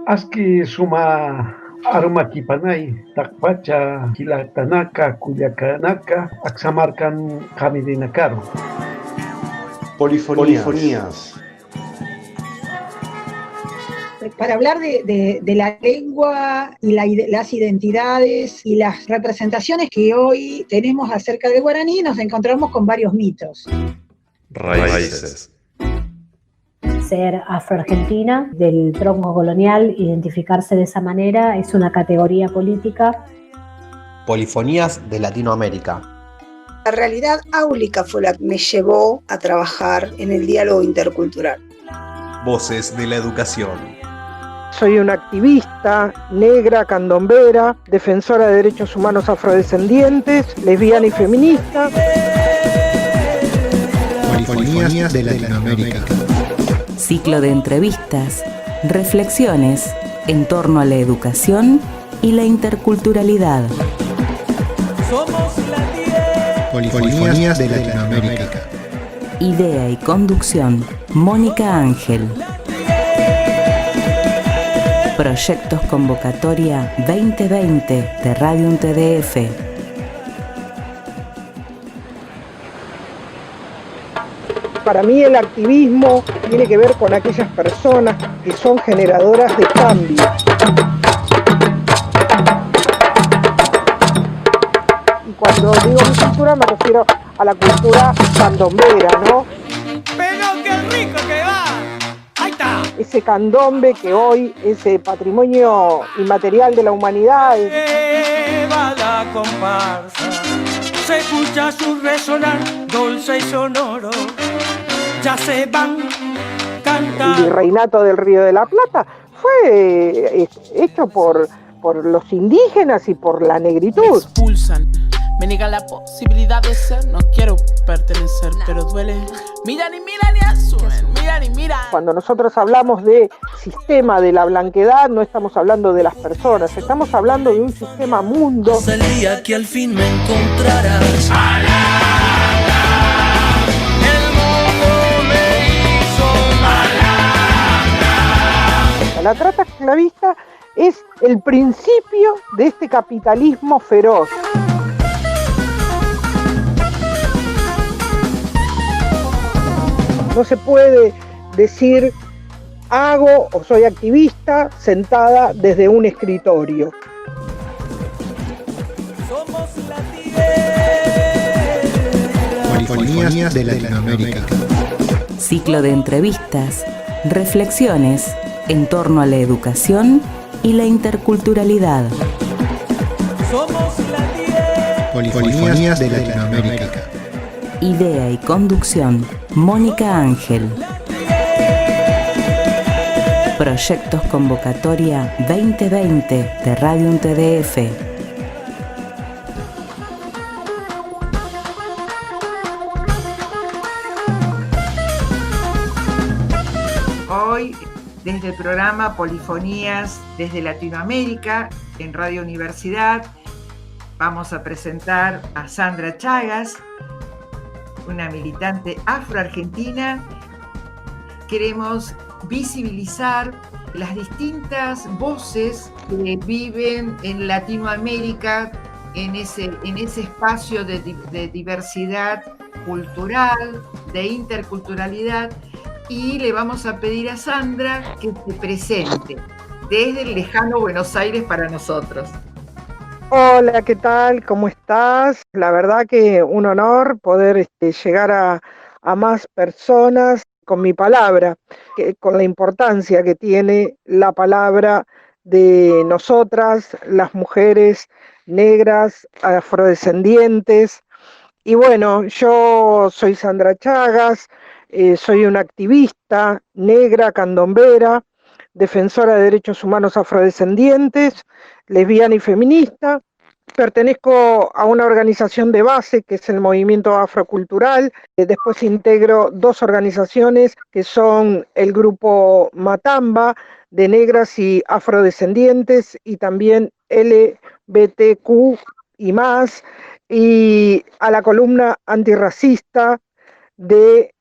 Aski suma arumakipanay takpacha kilatanaka kuyakanaka aksamarkan kamirinakaru. Polifonías. Para hablar de la lengua y las identidades y las representaciones que hoy tenemos acerca del guaraní, nos encontramos con varios mitos. Raíces. Ser afroargentina, del tronco colonial, identificarse de esa manera, es una categoría política. Polifonías de Latinoamérica. La realidad áulica fue la que me llevó a trabajar en el diálogo intercultural. Voces de la educación. Soy una activista negra, candombera, defensora de derechos humanos afrodescendientes, lesbiana y feminista. Polifonías de Latinoamérica. Ciclo de entrevistas, reflexiones en torno a la educación y la interculturalidad. Somos Polifonías de Latinoamérica. Idea y conducción, Mónica Ángel. Proyectos Convocatoria 2020 de Radio TDF. Para mí el activismo tiene que ver con aquellas personas que son generadoras de cambio. Y cuando digo mi cultura me refiero a la cultura candombera, ¿no? ¡Pero qué rico que va! ¡Ahí está! Ese candombe que hoy es patrimonio inmaterial de la humanidad. Va la comparsa, se escucha su resonar dulce y sonoro. Ya se van cantando. El virreinato del Río de la Plata fue hecho por los indígenas y por la negritud. Me expulsan, me niegan la posibilidad de ser. No quiero pertenecer, pero duele. Miran y asumen, miran y miran. Cuando nosotros hablamos de sistema de la blanquedad, no estamos hablando de las personas, estamos hablando de un sistema mundo. Hasta el día que al fin me encontrarás. La trata esclavista es el principio de este capitalismo feroz. No se puede decir hago o soy activista sentada desde un escritorio. Polifonías de Latinoamérica. Ciclo de entrevistas, reflexiones en torno a la educación y la interculturalidad. Polifonías de Latinoamérica. Idea y conducción, Mónica Ángel. Proyectos Convocatoria 2020 de Radio TDF. Hoy, desde el programa Polifonías desde Latinoamérica, en Radio Universidad, vamos a presentar a Sandra Chagas, una militante afroargentina. Queremos visibilizar las distintas voces que viven en Latinoamérica, en ese espacio de diversidad cultural, de interculturalidad. Y le vamos a pedir a Sandra que se presente desde el lejano Buenos Aires para nosotros. Hola, ¿qué tal? ¿Cómo estás? La verdad que un honor poder llegar a más personas con mi palabra, con la importancia que tiene la palabra de nosotras, las mujeres negras, afrodescendientes. Y bueno, yo soy Sandra Chagas. Soy una activista negra, candombera, defensora de derechos humanos afrodescendientes, lesbiana y feminista. Pertenezco a una organización de base que es el Movimiento Afrocultural. Después integro dos organizaciones que son el Grupo Matamba de negras y afrodescendientes y también LGBTQ y más, y a la columna antirracista de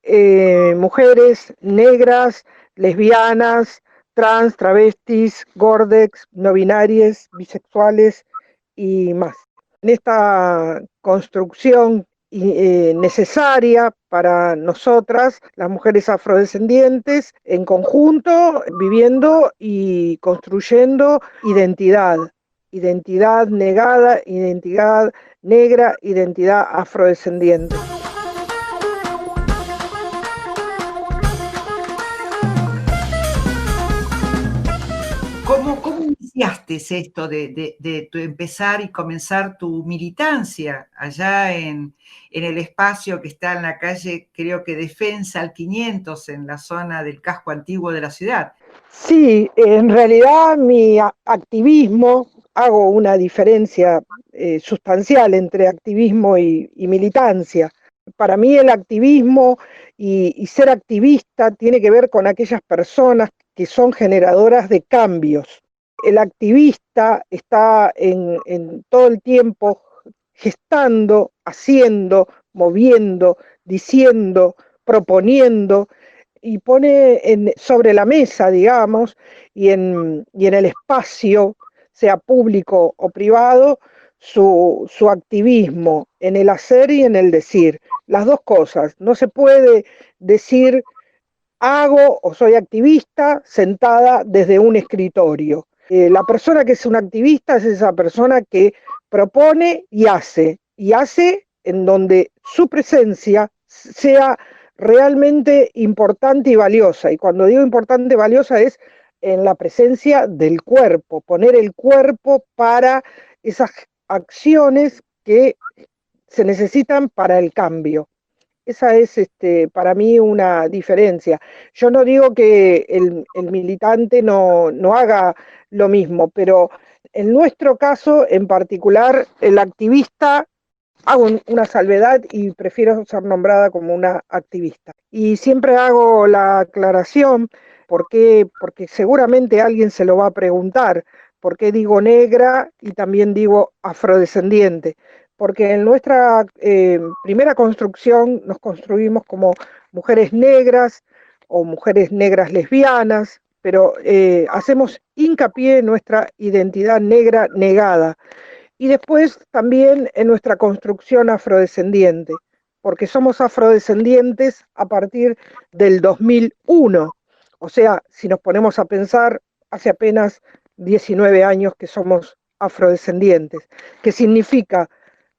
mujeres negras, lesbianas, trans, travestis, gordex, no binarias, bisexuales y más. En esta construcción necesaria para nosotras, las mujeres afrodescendientes, en conjunto, viviendo y construyendo identidad negada, identidad negra, identidad afrodescendiente. ¿Cómo iniciaste esto de tu empezar y comenzar tu militancia allá en el espacio que está en la calle, creo que Defensa al 500, en la zona del casco antiguo de la ciudad? Sí, en realidad mi activismo, hago una diferencia sustancial entre activismo y militancia. Para mí el activismo y ser activista tiene que ver con aquellas personas que son generadoras de cambios. El activista está en todo el tiempo gestando, haciendo, moviendo, diciendo, proponiendo, y pone sobre la mesa, digamos, y en el espacio, sea público o privado, su activismo en el hacer y en el decir. Las dos cosas. No se puede decir hago o soy activista sentada desde un escritorio. La persona que es un activista es esa persona que propone y hace en donde su presencia sea realmente importante y valiosa. Y cuando digo importante y valiosa es en la presencia del cuerpo, poner el cuerpo para esas acciones que se necesitan para el cambio. Esa es para mí una diferencia. Yo no digo que el militante no haga lo mismo, pero en nuestro caso en particular, el activista, hago una salvedad y prefiero ser nombrada como una activista. Y siempre hago la aclaración, porque seguramente alguien se lo va a preguntar, ¿por qué digo negra y también digo afrodescendiente? Porque en nuestra primera construcción nos construimos como mujeres negras o mujeres negras lesbianas, pero hacemos hincapié en nuestra identidad negra negada. Y después también en nuestra construcción afrodescendiente, porque somos afrodescendientes a partir del 2001. O sea, si nos ponemos a pensar, hace apenas 19 años que somos afrodescendientes, que significa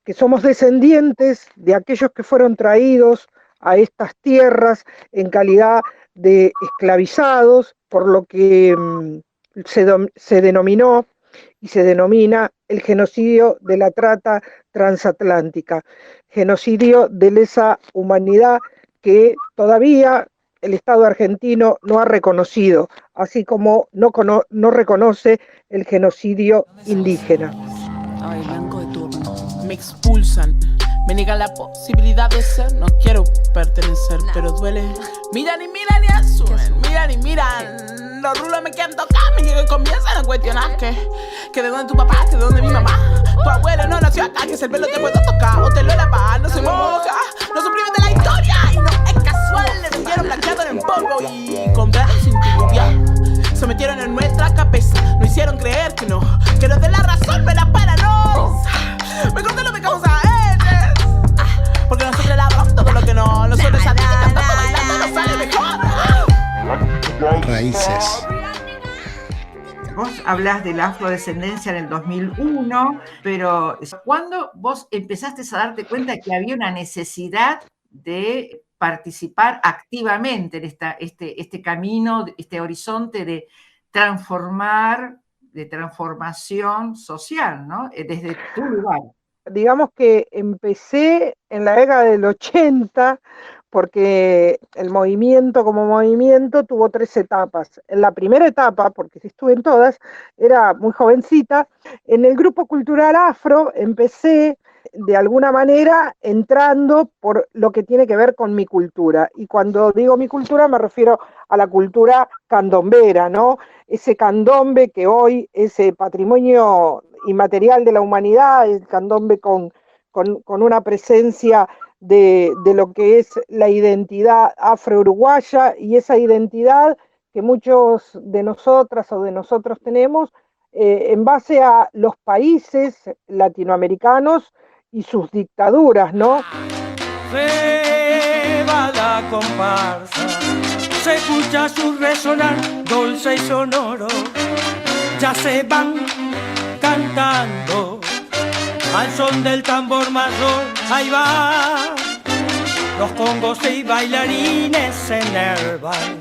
que somos descendientes de aquellos que fueron traídos a estas tierras en calidad de esclavizados, por lo que se denominó y se denomina el genocidio de la trata transatlántica, genocidio de lesa humanidad que todavía el Estado argentino no ha reconocido, así como no reconoce el genocidio indígena. Ay, blanco de turno. Me expulsan, me niegan la posibilidad de ser. No quiero pertenecer, pero duele. Miran y miran y asumen, miran y miran. Los rulos me quieren tocar, me llegan y comienzan a cuestionar que de dónde tu papá, que de dónde mi mamá. Tu abuelo no nació acá, que si el pelo te puedo tocar o te lo lavar, no se moja. No suprimen de la historia y no es casual. Le metieron blanqueado en el polvo y compraron sin titubear. Se metieron en nuestra cabeza, no hicieron creer que nos den la razón, me la para no. Mejor de lo que causa ellos. Porque nosotros elaboramos todo lo que no. Nosotros a ti cantando, bailando, nos sale mejor. Raíces. Vos hablás de la afrodescendencia en el 2001, pero ¿cuándo vos empezaste a darte cuenta que había una necesidad de participar activamente en este camino, este horizonte de transformación social, ¿no? Desde tu lugar? Digamos que empecé en la década del 80, porque el movimiento como movimiento tuvo 3 etapas. En la primera etapa, porque estuve en todas, era muy jovencita, en el grupo cultural afro empecé de alguna manera entrando por lo que tiene que ver con mi cultura. Y cuando digo mi cultura me refiero a la cultura candombera, ¿no? Ese candombe que hoy es patrimonio inmaterial de la humanidad, el candombe con una presencia de lo que es la identidad afro-uruguaya, y esa identidad que muchos de nosotras o de nosotros tenemos en base a los países latinoamericanos y sus dictaduras, ¿no? Se va la comparsa, se escucha su resonar dulce y sonoro, ya se van cantando al son del tambor mayor, ahí va, los congos y bailarines se enervan.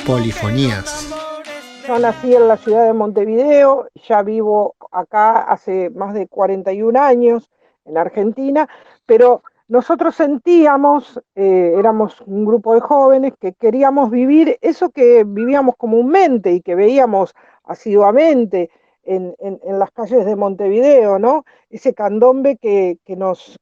Polifonías. Yo nací en la ciudad de Montevideo, ya vivo acá hace más de 41 años en Argentina, pero nosotros sentíamos, éramos un grupo de jóvenes que queríamos vivir eso que vivíamos comúnmente y que veíamos asiduamente en las calles de Montevideo, ¿no? Ese candombe que nos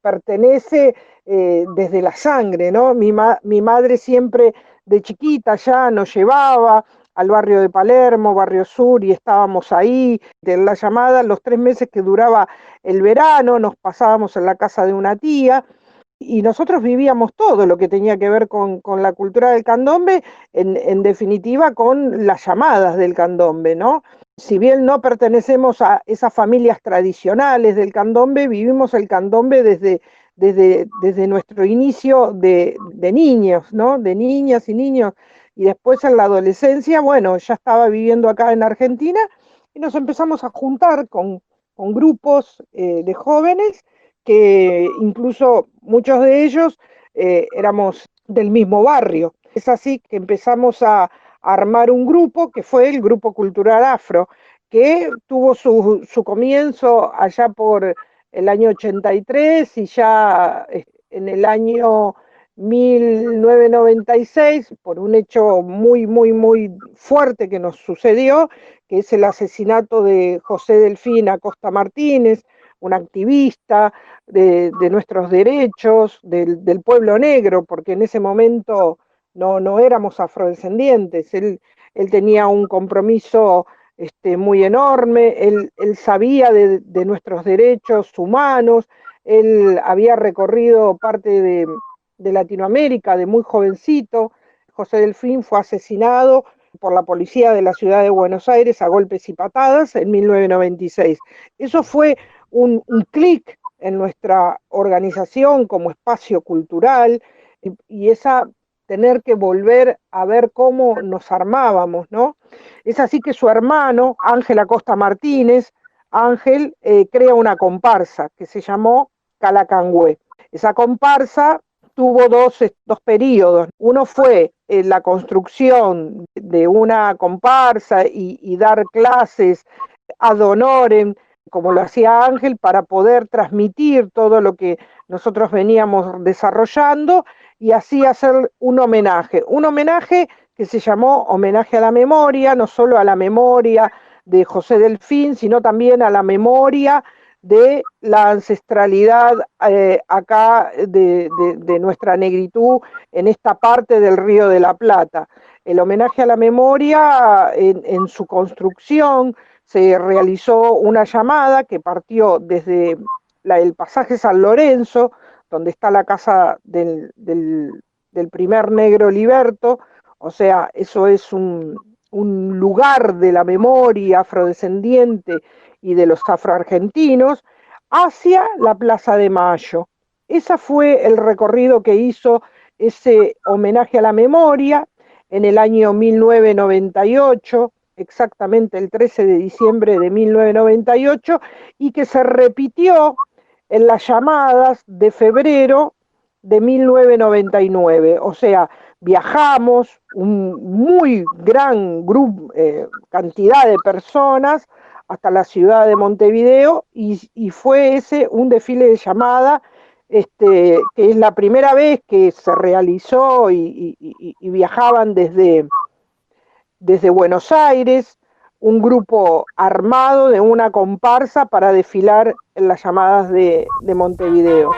pertenece desde la sangre, ¿no? Mi madre siempre de chiquita ya nos llevaba al barrio de Palermo, Barrio Sur, y estábamos ahí, de la llamada, los 3 meses que duraba el verano, nos pasábamos en la casa de una tía, y nosotros vivíamos todo lo que tenía que ver con la cultura del candombe, en definitiva con las llamadas del candombe, ¿no? Si bien no pertenecemos a esas familias tradicionales del candombe, vivimos el candombe desde nuestro inicio de niños, ¿no? De niñas y niños, y después en la adolescencia, bueno, ya estaba viviendo acá en Argentina, y nos empezamos a juntar con grupos de jóvenes, que incluso muchos de ellos éramos del mismo barrio. Es así que empezamos a armar un grupo que fue el Grupo Cultural Afro, que tuvo su comienzo allá por el año 83, y ya en el año 1996, por un hecho muy, muy, muy fuerte que nos sucedió, que es el asesinato de José Delfín Acosta Martínez, un activista de nuestros derechos, del pueblo negro, porque en ese momento no éramos afrodescendientes. Él tenía un compromiso muy enorme, él sabía de nuestros derechos humanos, él había recorrido parte de Latinoamérica de muy jovencito. José Delfín fue asesinado por la policía de la ciudad de Buenos Aires a golpes y patadas en 1996. Eso fue un clic en nuestra organización como espacio cultural, y esa tener que volver a ver cómo nos armábamos, ¿no? Es así que su hermano, Ángel Acosta Martínez, Ángel, crea una comparsa que se llamó Calacangüe. Esa comparsa tuvo dos periodos. Uno fue la construcción de una comparsa y dar clases ad honorem, como lo hacía Ángel, para poder transmitir todo lo que nosotros veníamos desarrollando, y así hacer un homenaje que se llamó Homenaje a la Memoria, no solo a la memoria de José Delfín, sino también a la memoria de la ancestralidad acá de nuestra negritud en esta parte del Río de la Plata. El homenaje a la memoria, en su construcción, se realizó una llamada que partió desde el pasaje San Lorenzo, donde está la casa del primer negro Liberto, o sea, eso es un lugar de la memoria afrodescendiente y de los afroargentinos, hacia la Plaza de Mayo. Ese fue el recorrido que hizo ese homenaje a la memoria en el año 1998, exactamente el 13 de diciembre de 1998, y que se repitió en las llamadas de febrero de 1999. O sea, viajamos un muy gran grupo, cantidad de personas, hasta la ciudad de Montevideo, y fue ese un desfile de llamada, que es la primera vez que se realizó, y viajaban desde Buenos Aires, un grupo armado de una comparsa para desfilar en las llamadas de Montevideo.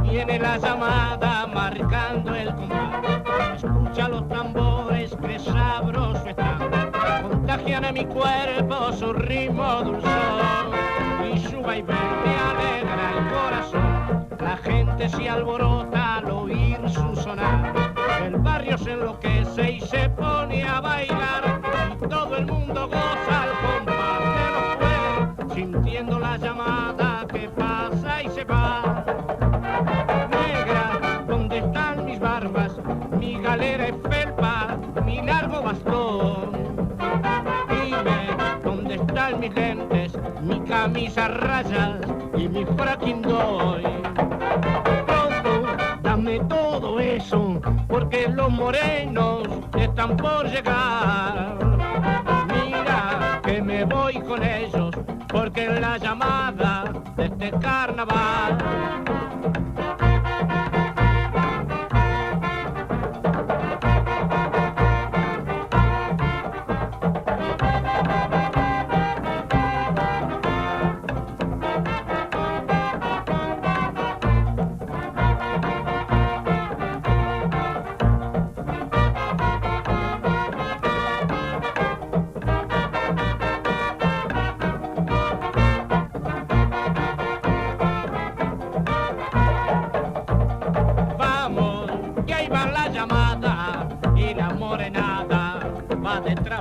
Viene la llamada marcando el compás, escucha los tambores que pone mi cuerpo su ritmo dulzón y su vaivén me alegra el corazón. La gente se alborota al oír su sonar, el barrio se enloquece y se pone a bailar y todo el mundo goza al compás de los cueros, sintiendo la llamada que pasa y se va. Negra, ¿dónde están mis barbas? Mi galera es felpa, mi largo bastón. Dime, ¿dónde están mis lentes? Mi camisa a rayas y mi fracking doy. Pronto, dame todo eso, porque los morenos están por llegar. Mira que me voy con ellos, porque es la llamada de este carnaval.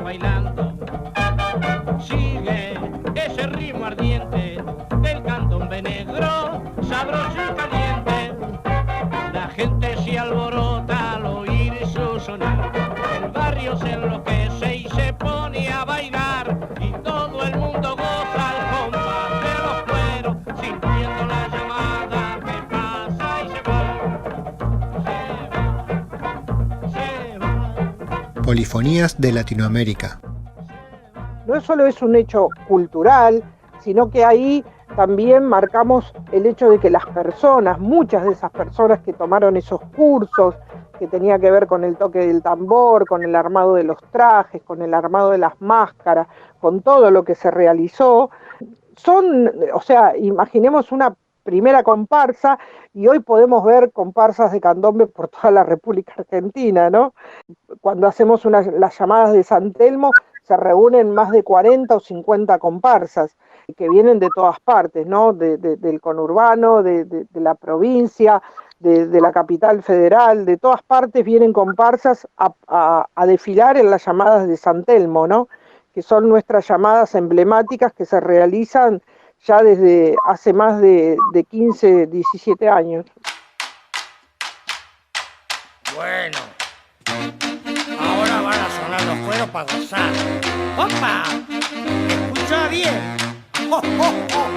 Bailando, sigue ese ritmo ardiente del candombe negro, sabroso y caliente. La gente se alborota al oír su sonar, el barrio se enloquece y se pone a bailar y todo el mundo goza al compás de los cueros, sintiendo la llamada que pasa y se va. Polifonías de Latinoamérica. No solo es un hecho cultural, sino que ahí también marcamos el hecho de que las personas, muchas de esas personas que tomaron esos cursos, que tenía que ver con el toque del tambor, con el armado de los trajes, con el armado de las máscaras, con todo lo que se realizó, son, o sea, imaginemos una primera comparsa, y hoy podemos ver comparsas de candombe por toda la República Argentina, ¿no? Cuando hacemos las llamadas de San Telmo, se reúnen más de 40 o 50 comparsas que vienen de todas partes, ¿no? Del conurbano, de la provincia, de la capital federal, de todas partes vienen comparsas a desfilar en las llamadas de San Telmo, ¿no? Que son nuestras llamadas emblemáticas que se realizan ya desde hace más de 15, 17 años. Bueno, ahora van a sonar los cueros para gozar. ¡Opa! ¡Escucha bien! ¡Oh, oh, oh!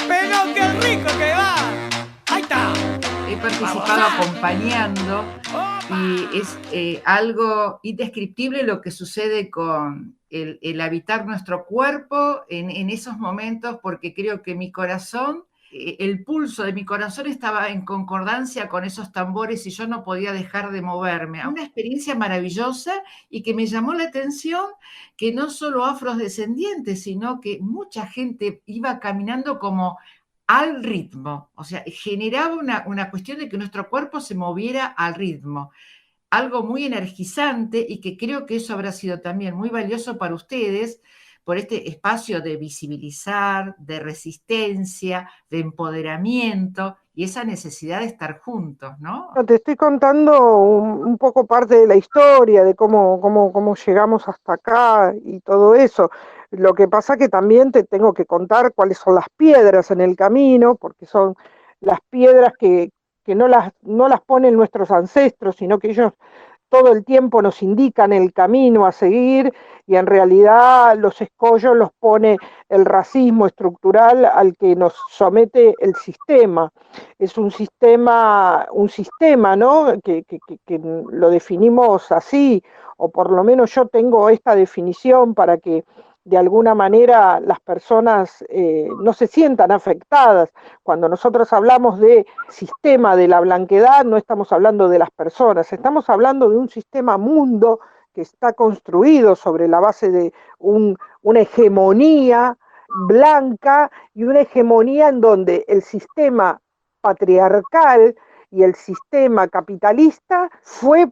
¡Pero qué rico que va! ¡Ahí está! He participado acompañando y es algo indescriptible lo que sucede con el habitar nuestro cuerpo en esos momentos, porque creo que mi corazón, el pulso de mi corazón estaba en concordancia con esos tambores y yo no podía dejar de moverme. Una experiencia maravillosa y que me llamó la atención que no solo afrodescendientes, sino que mucha gente iba caminando como al ritmo, o sea, generaba una cuestión de que nuestro cuerpo se moviera al ritmo, algo muy energizante y que creo que eso habrá sido también muy valioso para ustedes por este espacio de visibilizar, de resistencia, de empoderamiento y esa necesidad de estar juntos, ¿no? Te estoy contando un poco parte de la historia, de cómo llegamos hasta acá y todo eso. Lo que pasa que también te tengo que contar cuáles son las piedras en el camino, porque son las piedras que no las ponen nuestros ancestros, sino que ellos todo el tiempo nos indican el camino a seguir, y en realidad los escollos los pone el racismo estructural al que nos somete el sistema. Es un sistema, ¿no? Que lo definimos así, o por lo menos yo tengo esta definición para que de alguna manera las personas no se sientan afectadas. Cuando nosotros hablamos de sistema de la blanquedad, no estamos hablando de las personas, estamos hablando de un sistema mundo que está construido sobre la base de una hegemonía blanca y una hegemonía en donde el sistema patriarcal y el sistema capitalista fue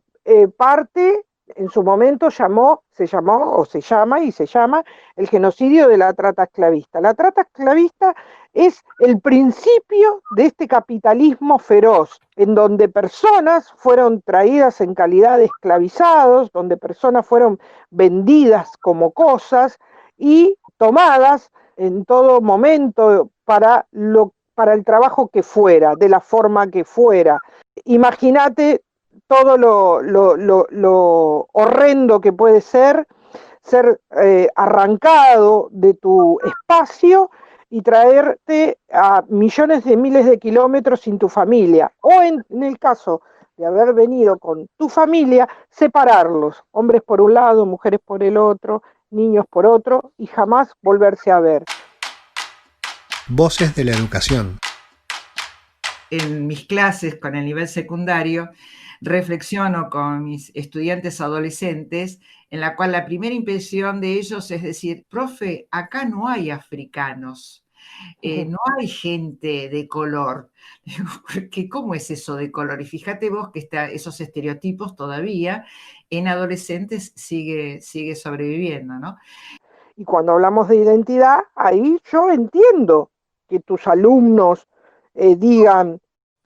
parte en su momento se llama el genocidio de la trata esclavista. La trata esclavista es el principio de este capitalismo feroz, en donde personas fueron traídas en calidad de esclavizados, donde personas fueron vendidas como cosas y tomadas en todo momento para el trabajo que fuera, de la forma que fuera. Imagínate todo lo horrendo que puede ser arrancado de tu espacio y traerte a millones de miles de kilómetros sin tu familia, o en el caso de haber venido con tu familia, separarlos, hombres por un lado, mujeres por el otro, niños por otro, y jamás volverse a ver. Voces de la educación. En mis clases con el nivel secundario, reflexiono con mis estudiantes adolescentes, en la cual la primera impresión de ellos es decir, profe, acá no hay africanos, no hay gente de color. Porque, ¿cómo es eso de color? Y fíjate vos que esos estereotipos todavía en adolescentes sigue sobreviviendo, ¿no? Y cuando hablamos de identidad, ahí yo entiendo que tus alumnos digan,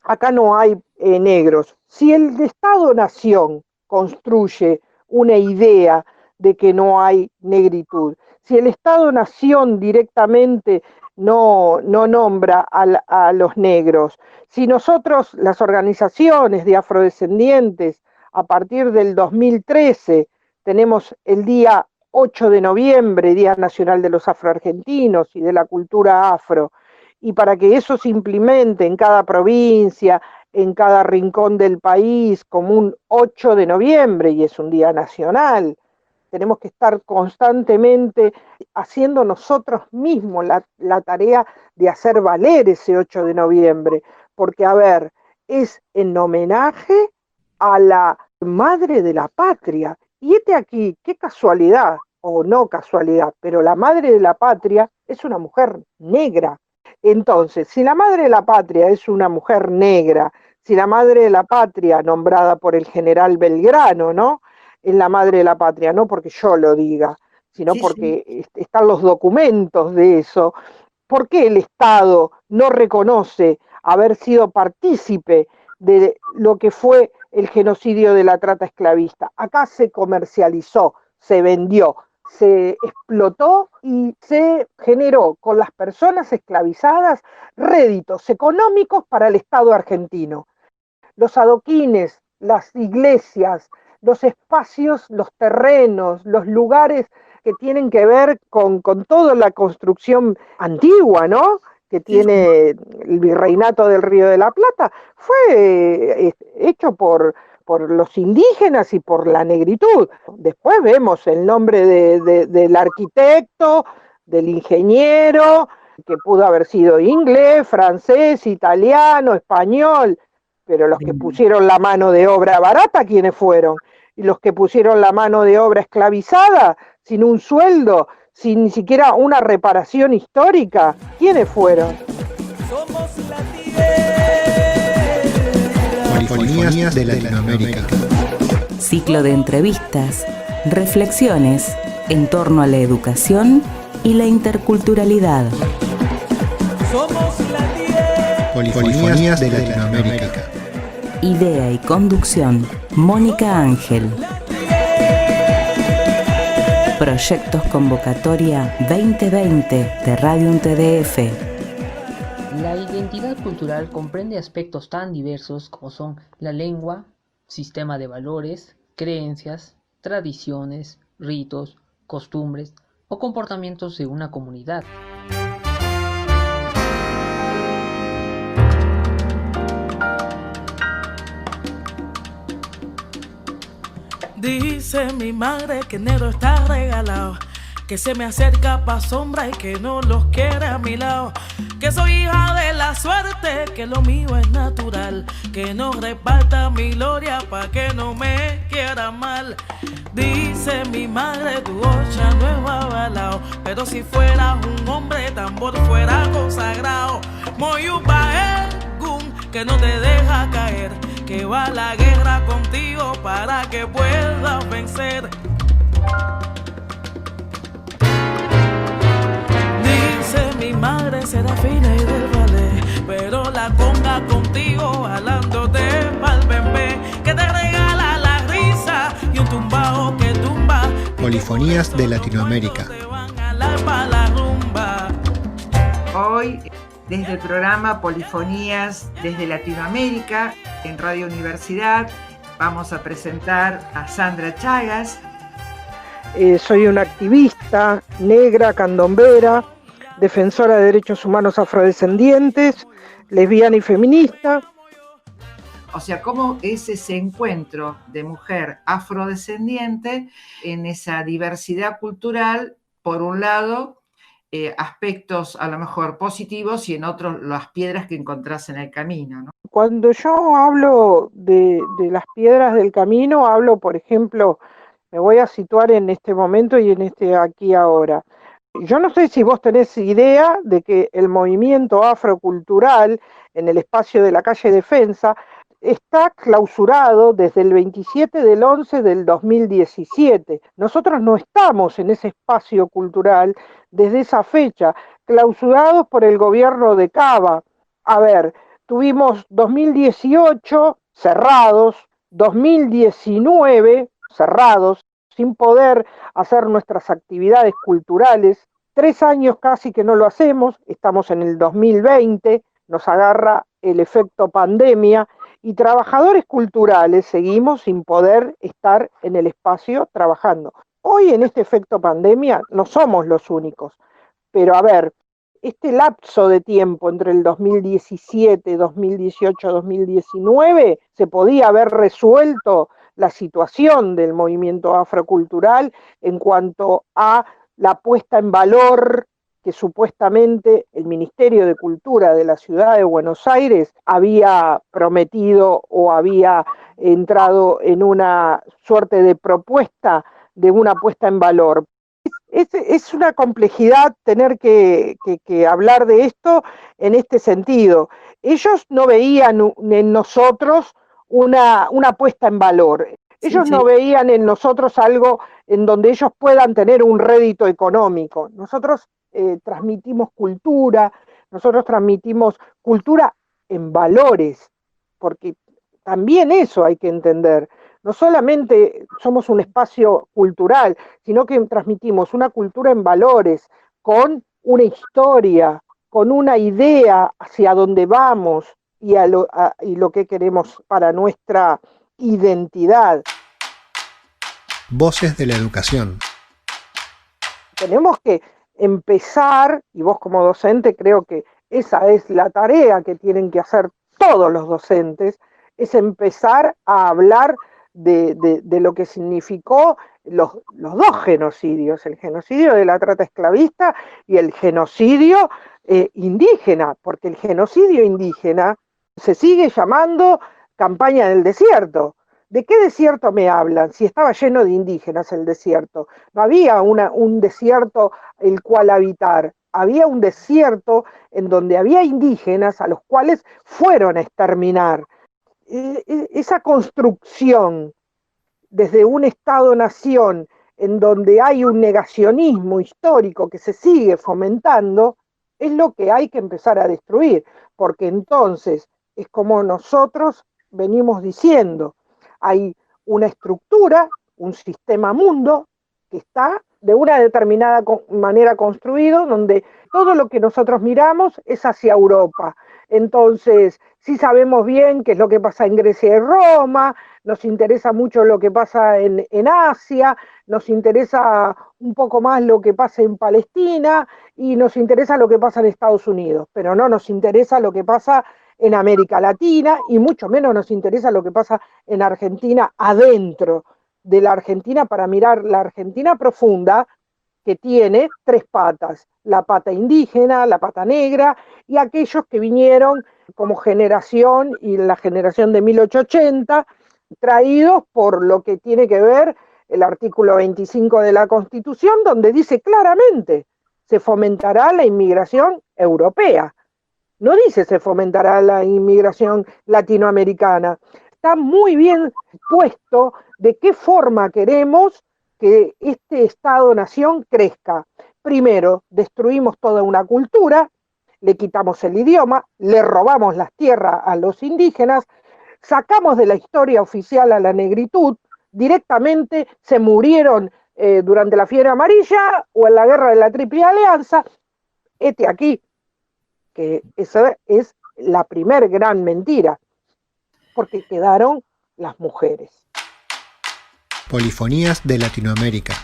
acá no hay negros. Si el Estado-Nación construye una idea de que no hay negritud, si el Estado-Nación directamente no nombra a los negros, si nosotros, las organizaciones de afrodescendientes, a partir del 2013, tenemos el día 8 de noviembre, Día Nacional de los Afroargentinos y de la cultura afro, y para que eso se implemente en cada provincia, en cada rincón del país, como un 8 de noviembre, y es un día nacional, tenemos que estar constantemente haciendo nosotros mismos la tarea de hacer valer ese 8 de noviembre, porque, a ver, es en homenaje a la madre de la patria. Y aquí, qué casualidad, o no casualidad, pero la madre de la patria es una mujer negra. Entonces, si la madre de la patria es una mujer negra, si la madre de la patria, nombrada por el general Belgrano, ¿no?, es la madre de la patria, no porque yo lo diga, sino porque están los documentos de eso, ¿por qué el Estado no reconoce haber sido partícipe de lo que fue el genocidio de la trata esclavista? Acá se comercializó, se vendió, se explotó y se generó con las personas esclavizadas réditos económicos para el Estado argentino. Los adoquines, las iglesias, los espacios, los terrenos, los lugares que tienen que ver con toda la construcción antigua, ¿no?, que tiene el virreinato del Río de la Plata, fue hecho por los indígenas y por la negritud. Después vemos el nombre del arquitecto, del ingeniero, que pudo haber sido inglés, francés, italiano, español, pero los que pusieron la mano de obra barata, ¿quiénes fueron? Y los que pusieron la mano de obra esclavizada, sin un sueldo, sin ni siquiera una reparación histórica, ¿quiénes fueron? Somos Polifonías de Latinoamérica. Ciclo de entrevistas, reflexiones en torno a la educación y la interculturalidad. Somos Polifonías de Latinoamérica. Idea y conducción, Mónica Ángel. Proyectos Convocatoria 2020 de Radio UNTDF. La identidad cultural comprende aspectos tan diversos como son la lengua, sistema de valores, creencias, tradiciones, ritos, costumbres o comportamientos de una comunidad. Dice mi madre que enero está regalado, que se me acerca pa' sombra y que no los quiere a mi lado, que soy hija de la suerte, que lo mío es natural, que no reparta mi gloria pa' que no me quiera mal. Dice mi madre, tu ocha no es avalao, pero si fueras un hombre tambor fuera consagrado. Moyupa Egún, que no te deja caer, que va a la guerra contigo para que puedas vencer. Dice mi madre Serafina y del ballet, pero la conga contigo jalándote pa'l bembé, que te regala la risa y un tumbao que tumba. Polifonías de Latinoamérica. Hoy, desde el programa Polifonías desde Latinoamérica, en Radio Universidad, vamos a presentar a Sandra Chagas. Soy una activista negra, candombera, defensora de derechos humanos afrodescendientes, lesbiana y feminista. O sea, ¿cómo es ese encuentro de mujer afrodescendiente en esa diversidad cultural? Por un lado, aspectos a lo mejor positivos y en otros las piedras que encontrás en el camino, ¿no? Cuando yo hablo de las piedras del camino, hablo, por ejemplo, me voy a situar en este momento y en este aquí ahora. Yo no sé si vos tenés idea de que el movimiento afrocultural en el espacio de la calle Defensa está clausurado desde el 27 del 11 del 2017. Nosotros no estamos en ese espacio cultural desde esa fecha, clausurados por el gobierno de Cava. A ver, tuvimos 2018 cerrados, 2019 cerrados, sin poder hacer nuestras actividades culturales. 3 años casi que no lo hacemos, estamos en el 2020, nos agarra el efecto pandemia y trabajadores culturales seguimos sin poder estar en el espacio trabajando. Hoy en este efecto pandemia no somos los únicos, pero a ver, este lapso de tiempo entre el 2017, 2018, 2019 se podía haber resuelto la situación del movimiento afrocultural en cuanto a la puesta en valor que supuestamente el Ministerio de Cultura de la Ciudad de Buenos Aires había prometido o había entrado en una suerte de propuesta de una puesta en valor. Es una complejidad tener que hablar de esto en este sentido. Ellos no veían en nosotros una puesta en valor. Ellos no veían en nosotros algo en donde ellos puedan tener un rédito económico. Nosotros transmitimos cultura en valores, porque también eso hay que entender. No solamente somos un espacio cultural, sino que transmitimos una cultura en valores, con una historia, con una idea hacia dónde vamos y lo que queremos para nuestra identidad. Voces de la educación. Tenemos que empezar, y vos como docente creo que esa es la tarea que tienen que hacer todos los docentes, es empezar a hablar de lo que significó los dos genocidios, el genocidio de la trata esclavista y el genocidio indígena, porque el genocidio indígena se sigue llamando campaña del desierto. ¿De qué desierto me hablan? Si estaba lleno de indígenas el desierto. No había un desierto el cual habitar. Había un desierto en donde había indígenas a los cuales fueron a exterminar. Esa construcción desde un Estado-nación en donde hay un negacionismo histórico que se sigue fomentando, es lo que hay que empezar a destruir, porque entonces es como nosotros venimos diciendo, hay una estructura, un sistema mundo que está de una determinada manera construido, donde todo lo que nosotros miramos es hacia Europa. Entonces, sí sabemos bien qué es lo que pasa en Grecia y Roma, nos interesa mucho lo que pasa en Asia, nos interesa un poco más lo que pasa en Palestina y nos interesa lo que pasa en Estados Unidos, pero no nos interesa lo que pasa en América Latina y mucho menos nos interesa lo que pasa en Argentina, adentro de la Argentina, para mirar la Argentina profunda, que tiene 3 patas, la pata indígena, la pata negra y aquellos que vinieron como generación y la generación de 1880, traídos por lo que tiene que ver el artículo 25 de la Constitución, donde dice claramente, se fomentará la inmigración europea. No dice se fomentará la inmigración latinoamericana. está muy bien puesto de qué forma queremos que este Estado-nación crezca. Primero, destruimos toda una cultura, le quitamos el idioma, le robamos las tierras a los indígenas, sacamos de la historia oficial a la negritud, directamente se murieron durante la fiebre amarilla o en la guerra de la Triple Alianza. Este aquí, que esa es la primer gran mentira, porque quedaron las mujeres. Polifonías de Latinoamérica.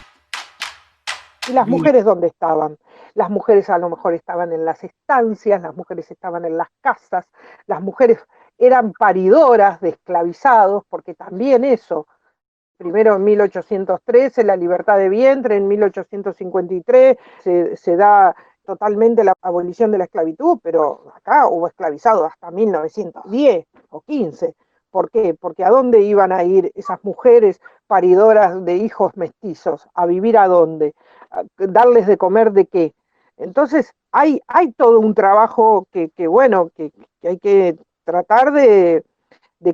¿Y las mujeres dónde estaban? Las mujeres a lo mejor estaban en las estancias, las mujeres estaban en las casas, las mujeres eran paridoras de esclavizados, porque también eso, primero en 1813 la libertad de vientre, en 1853 se da totalmente la abolición de la esclavitud, pero acá hubo esclavizados hasta 1910 o 15. ¿Por qué? Porque ¿a dónde iban a ir esas mujeres paridoras de hijos mestizos? ¿A vivir a dónde? ¿A darles de comer de qué? Entonces hay todo un trabajo que hay que tratar de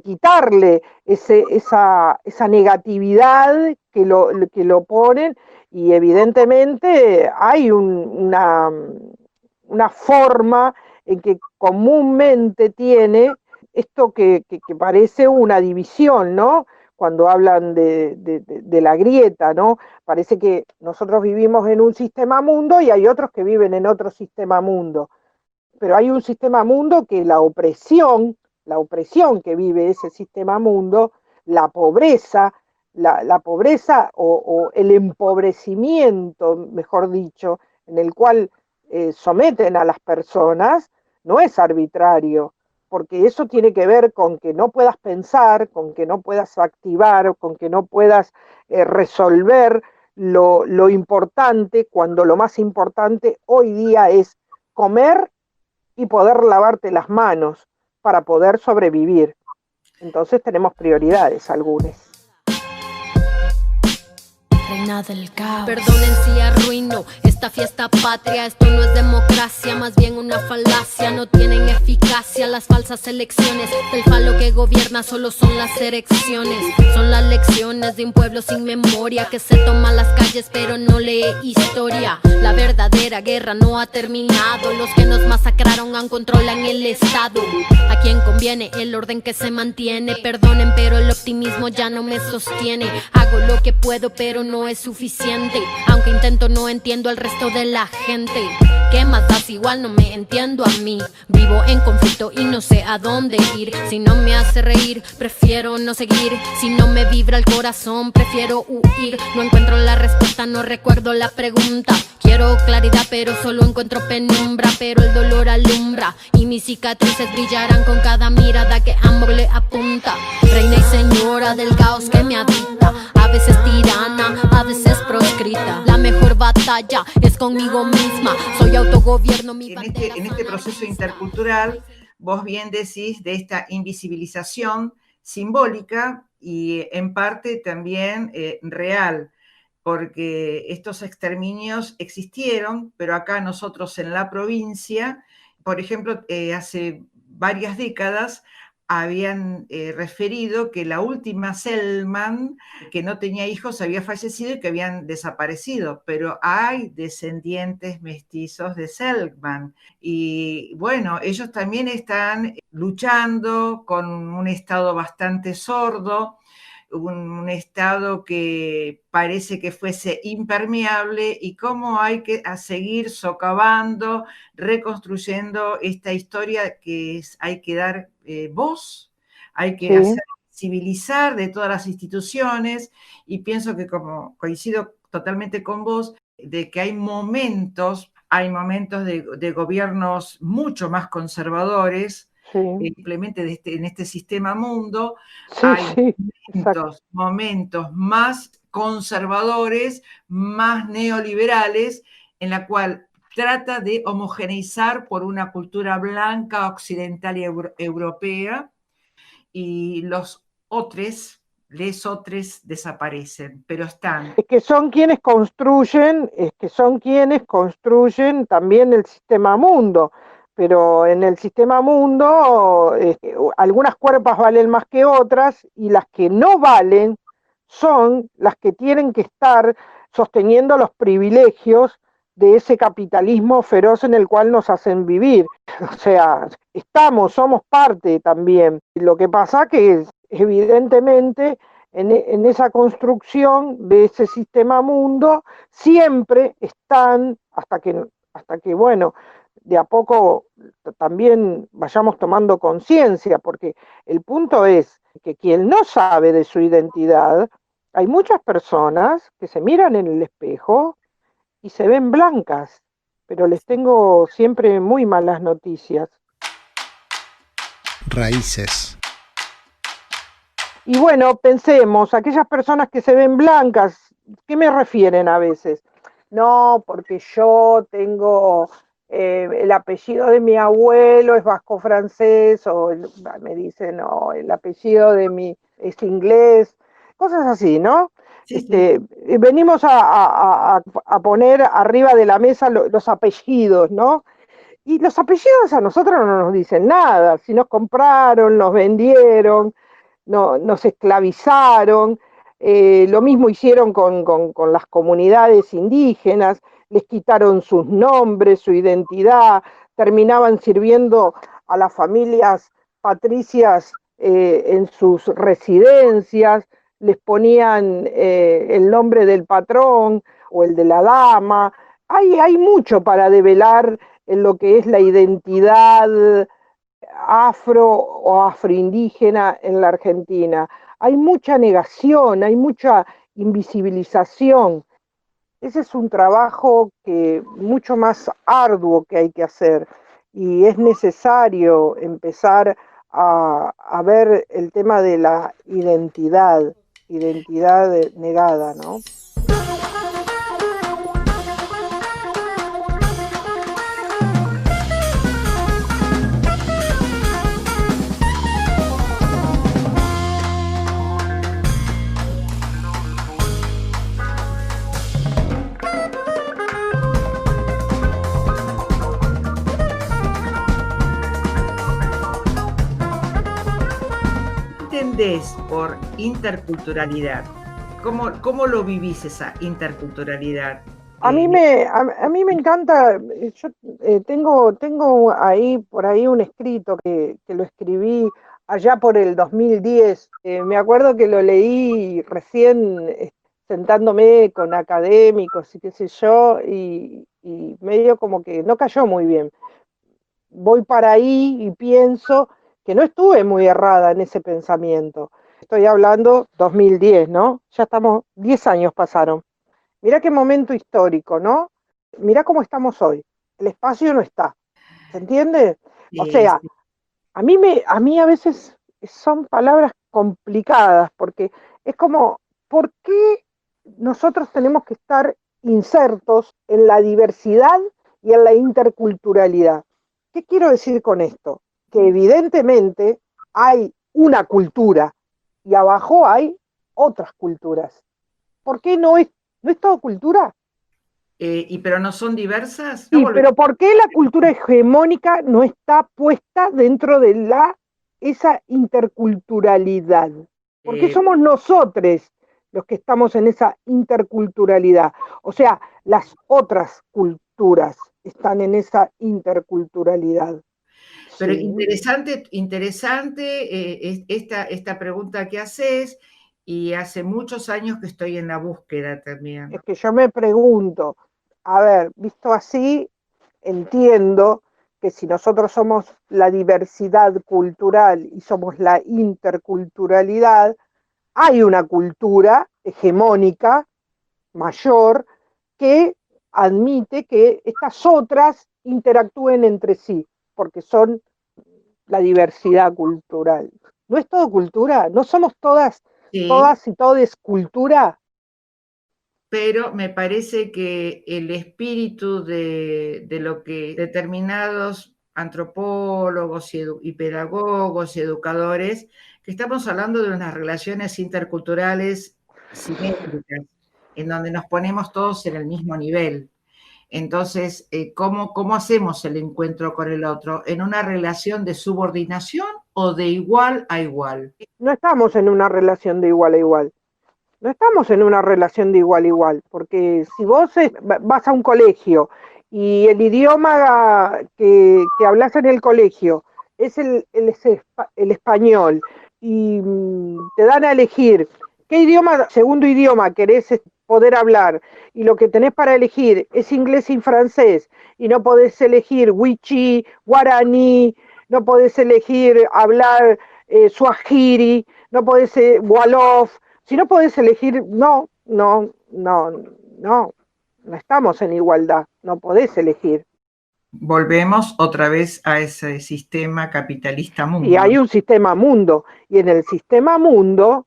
quitarle esa negatividad que lo ponen, y evidentemente hay una forma en que comúnmente tiene esto que parece una división, ¿no? Cuando hablan de la grieta, ¿no? Parece que nosotros vivimos en un sistema mundo y hay otros que viven en otro sistema mundo. Pero hay un sistema mundo que la opresión que vive ese sistema mundo, la pobreza o el empobrecimiento, mejor dicho, en el cual someten a las personas, no es arbitrario, porque eso tiene que ver con que no puedas pensar, con que no puedas activar, con que no puedas resolver lo importante, cuando lo más importante hoy día es comer y poder lavarte las manos para poder sobrevivir. Entonces tenemos prioridades algunas. Reina del caos. Perdonen si arruino esta fiesta patria. Esto no es democracia, más bien una falacia. No tienen eficacia las falsas elecciones. El falo que gobierna solo son las erecciones. Son las lecciones de un pueblo sin memoria, que se toma las calles pero no lee historia. La verdadera guerra no ha terminado. Los que nos masacraron aún controlan el estado. A quien conviene el orden que se mantiene. Perdonen pero el optimismo ya no me sostiene. Hago lo que puedo pero no es suficiente. Aunque intento no entiendo al resto de la gente. ¿Qué más das? Igual no me entiendo a mí. Vivo en conflicto y no sé a dónde ir. Si no me hace reír, prefiero no seguir. Si no me vibra el corazón, prefiero huir. No encuentro la respuesta, no recuerdo la pregunta. Quiero claridad pero solo encuentro penumbra. Pero el dolor alumbra y mis cicatrices brillarán con cada mirada que ambos le apunta. Reina y señora del caos que me habita, a veces tirana, a veces proscrita. La mejor batalla es conmigo misma. Soy autogobierno, mi bandera. En este proceso intercultural, vos bien decís de esta invisibilización simbólica y en parte también real, porque estos exterminios existieron, pero acá nosotros en la provincia, por ejemplo, hace varias décadas, habían referido que la última Selman, que no tenía hijos, había fallecido y que habían desaparecido, pero hay descendientes mestizos de Selman. Y bueno, ellos también están luchando con un Estado bastante sordo, un Estado que parece que fuese impermeable, y cómo hay que seguir socavando, reconstruyendo esta historia que hay que dar voz, hay que hacer civilizar de todas las instituciones, y pienso que, como coincido totalmente con vos, de que hay momentos de gobiernos mucho más conservadores, simplemente en este sistema mundo, hay momentos más conservadores, más neoliberales, en la cual trata de homogeneizar por una cultura blanca, occidental y europea, y los otros desaparecen, pero están. Es que son quienes construyen también el sistema mundo. pero en el sistema mundo algunas cuerpas valen más que otras y las que no valen son las que tienen que estar sosteniendo los privilegios de ese capitalismo feroz en el cual nos hacen vivir. O sea, somos parte también. Lo que pasa que evidentemente en esa construcción de ese sistema mundo siempre están, hasta que bueno, de a poco también vayamos tomando conciencia, porque el punto es que quien no sabe de su identidad, hay muchas personas que se miran en el espejo y se ven blancas, pero les tengo siempre muy malas noticias. Raíces. Y bueno, pensemos, aquellas personas que se ven blancas, ¿qué me refieren a veces? No, porque yo tengo el apellido de mi abuelo es vasco-francés, o me dicen, no, el apellido de mi es inglés, cosas así, ¿no? Sí. Venimos a poner arriba de la mesa los apellidos, ¿no? Y los apellidos a nosotros no nos dicen nada, si nos compraron, nos vendieron, nos esclavizaron, lo mismo hicieron con las comunidades indígenas, les quitaron sus nombres, su identidad, terminaban sirviendo a las familias patricias en sus residencias, les ponían el nombre del patrón o el de la dama. Hay mucho para develar en lo que es la identidad afro o afroindígena en la Argentina. Hay mucha negación, hay mucha invisibilización. Ese es un trabajo mucho más arduo que hay que hacer y es necesario empezar a ver el tema de la identidad negada, ¿no? ¿Entendés por interculturalidad? ¿Cómo lo vivís esa interculturalidad? A mí me encanta, yo tengo por ahí un escrito que lo escribí allá por el 2010. Me acuerdo que lo leí recién sentándome con académicos y qué sé yo, y medio como que no cayó muy bien. Voy para ahí y pienso que no estuve muy errada en ese pensamiento. Estoy hablando 2010, ¿no? Ya 10 años pasaron. Mirá qué momento histórico, ¿no? Mirá cómo estamos hoy. El espacio no está. ¿Se entiende? Sí, o sea, sí. a mí a veces son palabras complicadas, porque es como, ¿por qué nosotros tenemos que estar insertos en la diversidad y en la interculturalidad? ¿Qué quiero decir con esto? Que evidentemente hay una cultura y abajo hay otras culturas. ¿Por qué no es todo cultura? ¿Pero no son diversas? Sí, pero ¿por qué la cultura hegemónica no está puesta dentro de esa interculturalidad? ¿Por qué somos nosotros los que estamos en esa interculturalidad? O sea, las otras culturas están en esa interculturalidad. Pero Sí. interesante esta pregunta que haces, y hace muchos años que estoy en la búsqueda también. Es que yo me pregunto, a ver, visto así, entiendo que si nosotros somos la diversidad cultural y somos la interculturalidad, hay una cultura hegemónica mayor que admite que estas otras interactúen entre sí, porque son la diversidad cultural. ¿No es todo cultura? ¿No somos todas y todes cultura? Pero me parece que el espíritu de lo que determinados antropólogos y pedagogos y educadores, que estamos hablando de unas relaciones interculturales simétricas, en donde nos ponemos todos en el mismo nivel. Entonces, ¿cómo hacemos el encuentro con el otro? ¿En una relación de subordinación o de igual a igual? No estamos en una relación de igual a igual. No estamos en una relación de igual a igual, porque si vos vas a un colegio y el idioma que hablas en el colegio es el español y te dan a elegir qué idioma, segundo idioma querés poder hablar, y lo que tenés para elegir es inglés y francés, y no podés elegir wichí, guaraní, no podés elegir hablar suajiri, no podés wolof. Si no podés elegir, no estamos en igualdad, no podés elegir. Volvemos otra vez a ese sistema capitalista mundo. Y hay un sistema mundo, y en el sistema mundo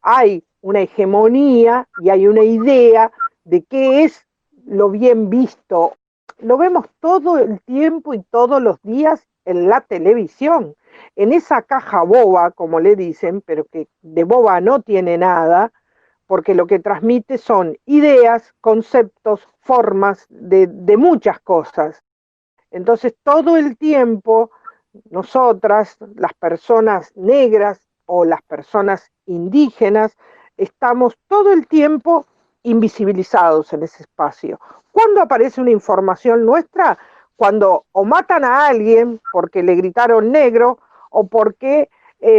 hay una hegemonía y hay una idea de qué es lo bien visto. Lo vemos todo el tiempo y todos los días en la televisión. En esa caja boba, como le dicen, pero que de boba no tiene nada, porque lo que transmite son ideas, conceptos, formas de muchas cosas. Entonces, todo el tiempo, nosotras, las personas negras o las personas indígenas, estamos todo el tiempo invisibilizados en ese espacio. ¿Cuándo aparece una información nuestra? Cuando o matan a alguien porque le gritaron negro, o porque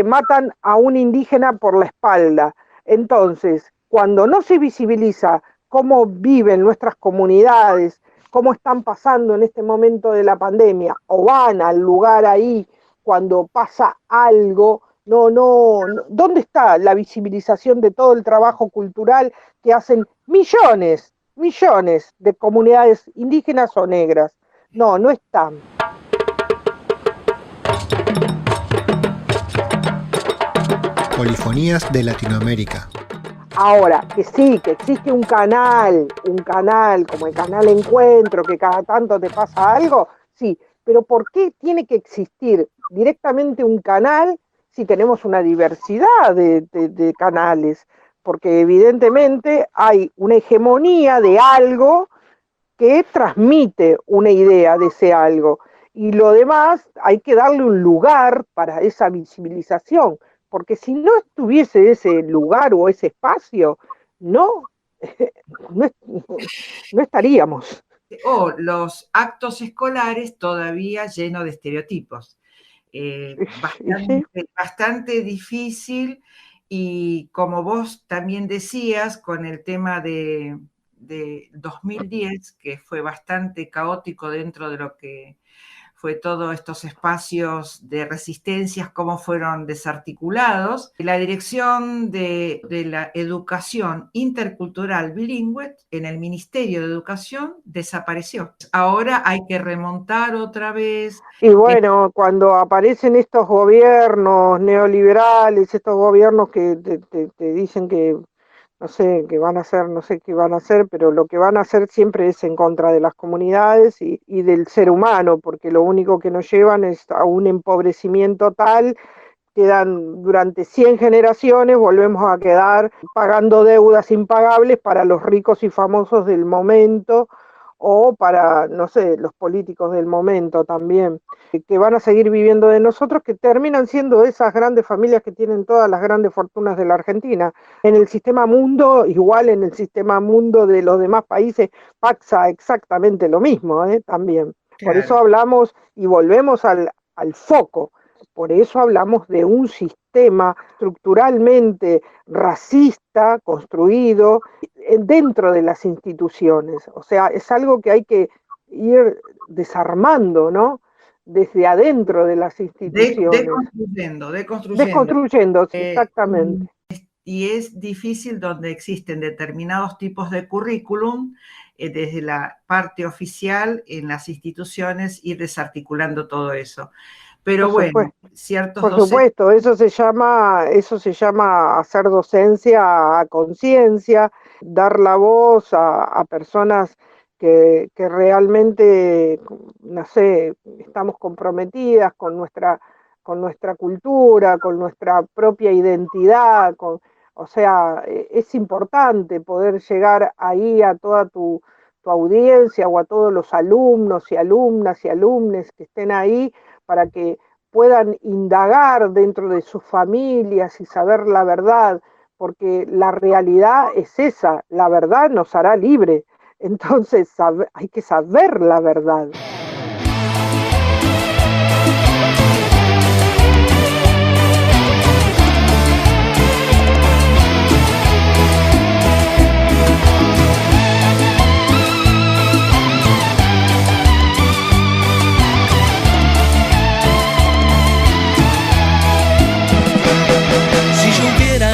matan a un indígena por la espalda. Entonces, cuando no se visibiliza cómo viven nuestras comunidades, cómo están pasando en este momento de la pandemia, o van al lugar ahí cuando pasa algo, ¿dónde está la visibilización de todo el trabajo cultural que hacen millones de comunidades indígenas o negras? No están. Polifonías de Latinoamérica. Ahora, que sí, que existe un canal como el canal Encuentro, que cada tanto te pasa algo, sí, pero ¿por qué tiene que existir directamente un canal si tenemos una diversidad de canales? Porque evidentemente hay una hegemonía de algo que transmite una idea de ese algo, y lo demás hay que darle un lugar para esa visibilización, porque si no estuviese ese lugar o ese espacio, no estaríamos. O los actos escolares todavía llenos de estereotipos. Bastante difícil, y como vos también decías, con el tema de 2010, que fue bastante caótico dentro de lo que fue todos estos espacios de resistencias, cómo fueron desarticulados. La Dirección de la Educación Intercultural Bilingüe en el Ministerio de Educación desapareció. Ahora hay que remontar otra vez. Y bueno, cuando aparecen estos gobiernos neoliberales, estos gobiernos que te dicen que no sé qué van a hacer, no sé qué van a hacer, pero lo que van a hacer siempre es en contra de las comunidades y del ser humano, porque lo único que nos llevan es a un empobrecimiento tal, quedan durante 100 generaciones, volvemos a quedar pagando deudas impagables para los ricos y famosos del momento, o para, no sé, los políticos del momento también, que van a seguir viviendo de nosotros, que terminan siendo esas grandes familias que tienen todas las grandes fortunas de la Argentina. En el sistema mundo, igual en el sistema mundo de los demás países, pasa exactamente lo mismo, también. Claro. Por eso hablamos y volvemos al foco. Por eso hablamos de un sistema estructuralmente racista construido dentro de las instituciones. O sea, es algo que hay que ir desarmando, ¿no? Desde adentro de las instituciones. Deconstruyendo, exactamente. Y es difícil donde existen determinados tipos de currículum, desde la parte oficial en las instituciones, ir desarticulando todo eso. Pero bueno, ciertos por supuesto, eso se llama hacer docencia a conciencia, dar la voz a personas que realmente, no sé, estamos comprometidas con nuestra cultura, con nuestra propia identidad, o sea, es importante poder llegar ahí a toda tu tu audiencia o a todos los alumnos y alumnas y alumnes que estén ahí para que puedan indagar dentro de sus familias y saber la verdad, porque la realidad es esa, la verdad nos hará libre, entonces hay que saber la verdad.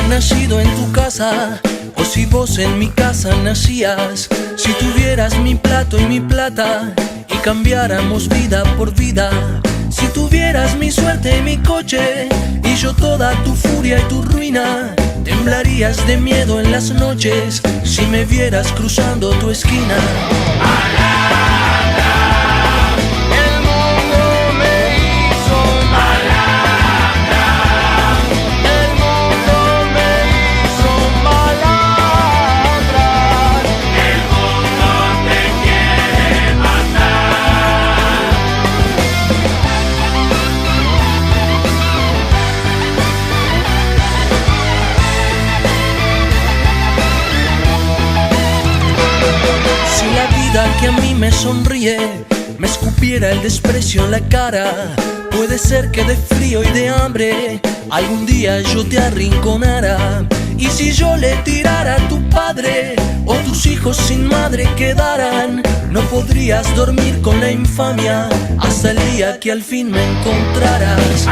Nacido en tu casa, o si vos en mi casa nacías, si tuvieras mi plato y mi plata y cambiáramos vida por vida, si tuvieras mi suerte y mi coche y yo toda tu furia y tu ruina, temblarías de miedo en las noches si me vieras cruzando tu esquina. Que a mí me sonríe, me escupiera el desprecio en la cara, puede ser que de frío y de hambre algún día yo te arrinconara. Y si yo le tirara a tu padre o tus hijos sin madre quedaran, no podrías dormir con la infamia hasta el día que al fin me encontraras.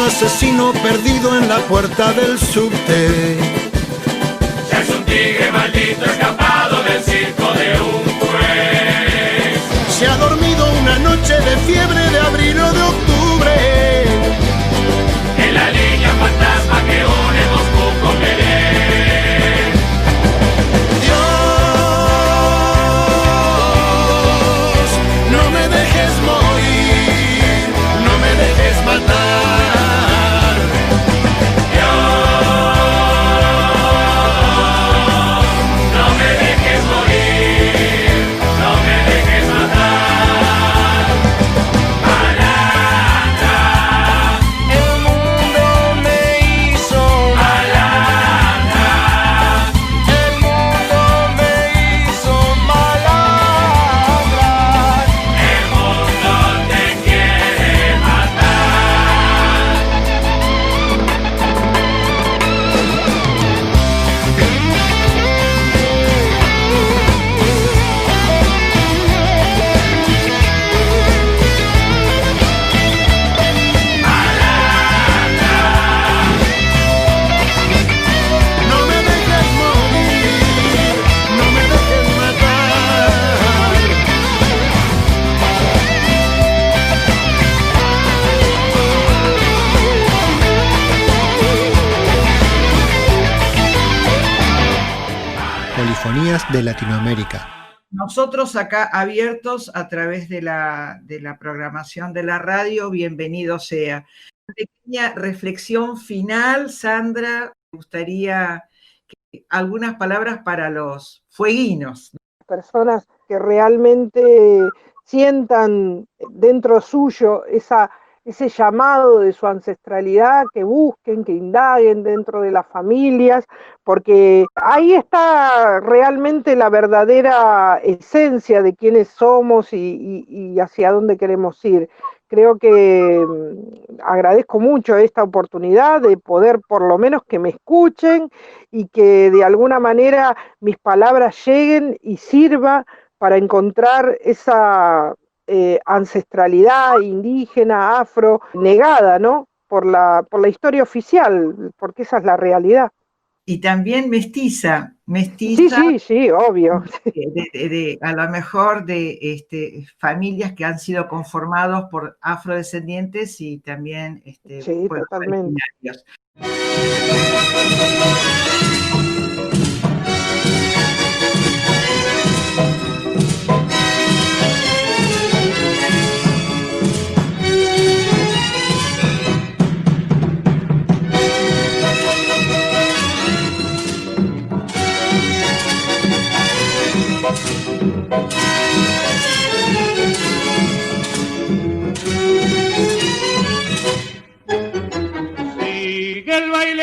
Asesino perdido en la puerta del subte. Es un tigre maldito escapado del circo de un juez. Se ha dormido una noche de fiebre de abril o de octubre. En la línea fantasma que une Moscú con Belén. Dios, no me dejes morir, no me dejes matar. Polifonías de Latinoamérica. Nosotros acá abiertos a través de la programación de la radio, bienvenido sea. Pequeña reflexión final, Sandra, me gustaría algunas palabras para los fueguinos. Personas que realmente sientan dentro suyo ese llamado de su ancestralidad, que busquen, que indaguen dentro de las familias, porque ahí está realmente la verdadera esencia de quiénes somos y hacia dónde queremos ir. Creo que agradezco mucho esta oportunidad de poder por lo menos que me escuchen y que de alguna manera mis palabras lleguen y sirva para encontrar esa ancestralidad indígena, afro, negada, ¿no? Por la historia oficial, porque esa es la realidad. Y también mestiza. Sí, obvio. A lo mejor de familias que han sido conformados por afrodescendientes y también pueblos originarios.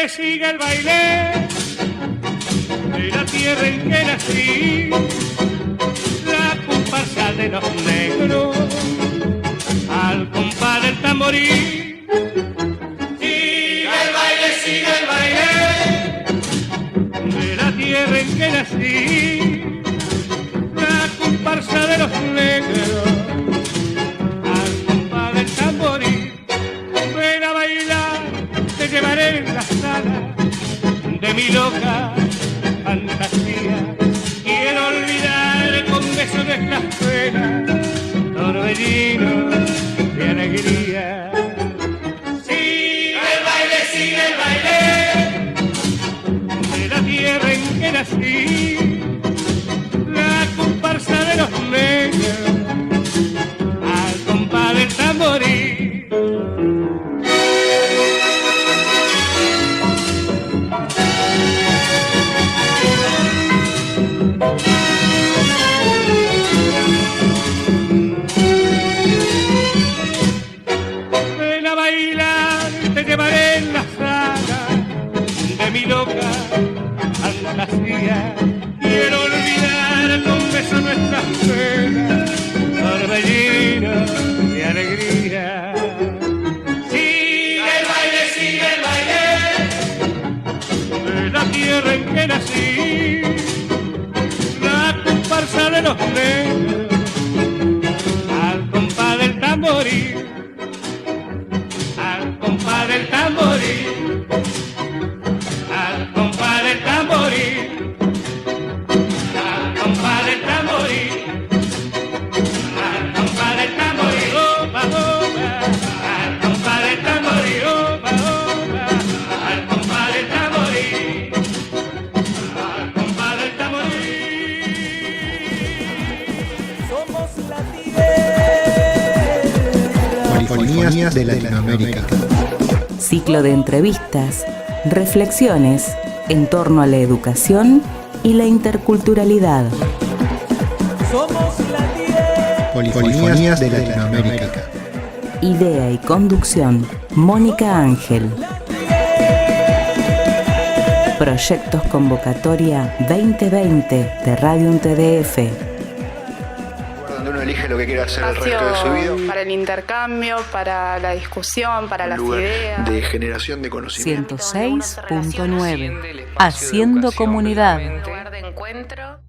Sigue el baile de la tierra en que nací, la comparsa de los negros al compás del tamborí. Sigue el baile de la tierra en que nací, la comparsa de los negros al compás del tamborí. Ven a bailar, te llevaré en la sala de mi loca fantasía. Quiero olvidar con besos de estas penas, torbellino de alegría. Sigue el baile de la tierra en que nací, la comparsa de los negros al compás del tamborí. Quiero olvidar con beso nuestras penas, torbellino de alegría. Sigue el baile de la tierra en que nací, la comparsa de los negros al compás del tamborí, al compás del tamborí. Polifonías de Latinoamérica. Ciclo de entrevistas, reflexiones en torno a la educación y la interculturalidad. Polifonías de Latinoamérica. Idea y conducción, Mónica Ángel. Proyectos Convocatoria 2020 de Radio UNTDF. Donde uno elige lo que quiere hacer el resto de su vida. Para el intercambio, para la discusión, para las ideas. De generación de conocimiento. 106.9. Haciendo comunidad. Un lugar de encuentro.